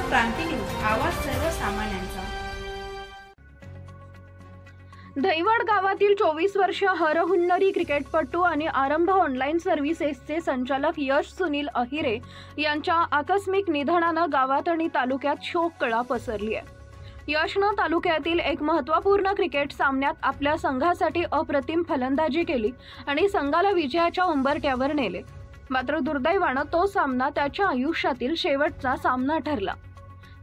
क्रांती news, आवाज सर्वसामान्यांचा। दहिवड गावातील 24 वर्षीय हरहुन्नरी क्रिकेटपटू आणि आरंभ ऑनलाईन सर्व्हिसेसचे संचालक यश सुनील अहिरे यांच्या आकस्मिक निधनानं गावात आणि तालुक्यात शोककळा पसरली आहे। यशनं तालुक्यातील एक महत्त्वपूर्ण क्रिकेट सामन्यात आपल्या संघासाठी अप्रतिम फलंदाजी केली आणि संघाला विजयाच्या उंबरठ्यावर नेले। मात्र दुर्दैवानं तो सामना त्याच्या आयुष्यातील शेवटचा सामना ठरला।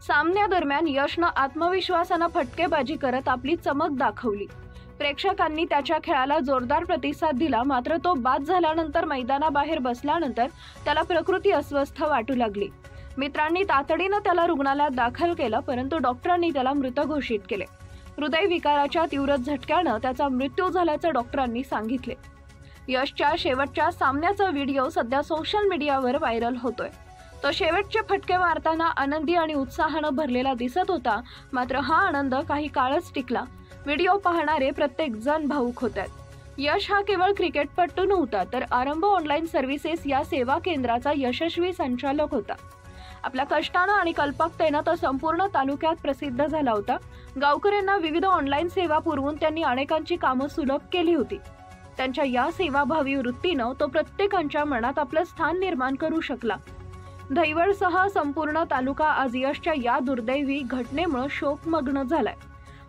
सामन्यादरम्यान यशनं आत्मविश्वासानं फटकेबाजी करत आपली चमक दाखवली। प्रेक्षकांनी त्याच्या खेळाला जोरदार प्रतिसाद दिला। मात्र तो बाद झाल्यानंतर मैदानाबाहेर बसल्यानंतर त्याला प्रकृती अस्वस्थ वाटू लागली। मित्रांनी तातडीनं त्याला रुग्णालयात दाखल केलं, परंतु डॉक्टरांनी त्याला मृत घोषित केले। हृदयविकाराच्या तीव्र झटक्यानं त्याचा मृत्यू झाल्याचं डॉक्टरांनी सांगितले। यशच्या शेवटच्या सामन्याचा व्हिडिओ सध्या सोशल मीडियावर व्हायरल होतोय। तो शेवटचे फटके मारताना आनंदी आणि उत्साहानं भरलेला दिसत होता। मात्र हा आनंद काही काळच टिकला। व्हिडिओ पाहणारे प्रत्येक जण भावुक होतात। यश हा केवळ क्रिकेटपटू नव्हता, तर आरंभ ऑनलाईन सर्व्हिसेस या सेवा केंद्राचा यशस्वी संचालक होता। आपल्या कष्टानं आणि कल्पकतेनं तो संपूर्ण तालुक्यात प्रसिद्ध झाला होता। गावकऱ्यांना विविध ऑनलाईन सेवा पुरवून त्यांनी अनेकांची कामं सुलभ केली होती। त्यांच्या या सेवाभावी वृत्तीनं तो प्रत्येकाच्या मनात आपलं स्थान निर्माण करू शकला। दहिवडसह संपूर्ण तालुका आज यशच्या या दुर्दैवी घटनेमुळे शोकमग्न झालाय।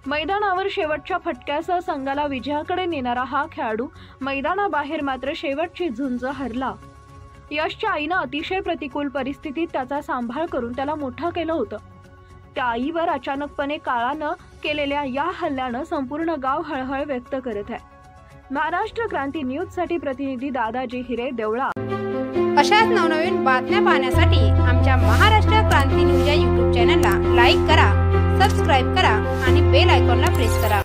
मैदानावर शेवटच्या फटक्यासह संघाला विजयाकडे नेणारा हा खेळाडू मैदानाबाहेर मात्र शेवटची झुंज हरला। यशच्या आईनं अतिशय प्रतिकूल परिस्थितीत त्याचा सांभाळ करून त्याला मोठं केलं होतं। त्या आईवर अचानकपणे काळानं केलेल्या या हल्ल्यानं संपूर्ण गाव हळहळ व्यक्त करत आहे। महाराष्ट्र क्रांती न्यूजसाठी प्रतिनिधी दादाजी हिरे, देवळा। अशाच नवनवीन बातम्या पाहण्यासाठी आमच्या महाराष्ट्र क्रांती न्यूज या YouTube चॅनलला लाईक करा, सबस्क्राइब करा आणि बेल आयकॉनला प्रेस करा।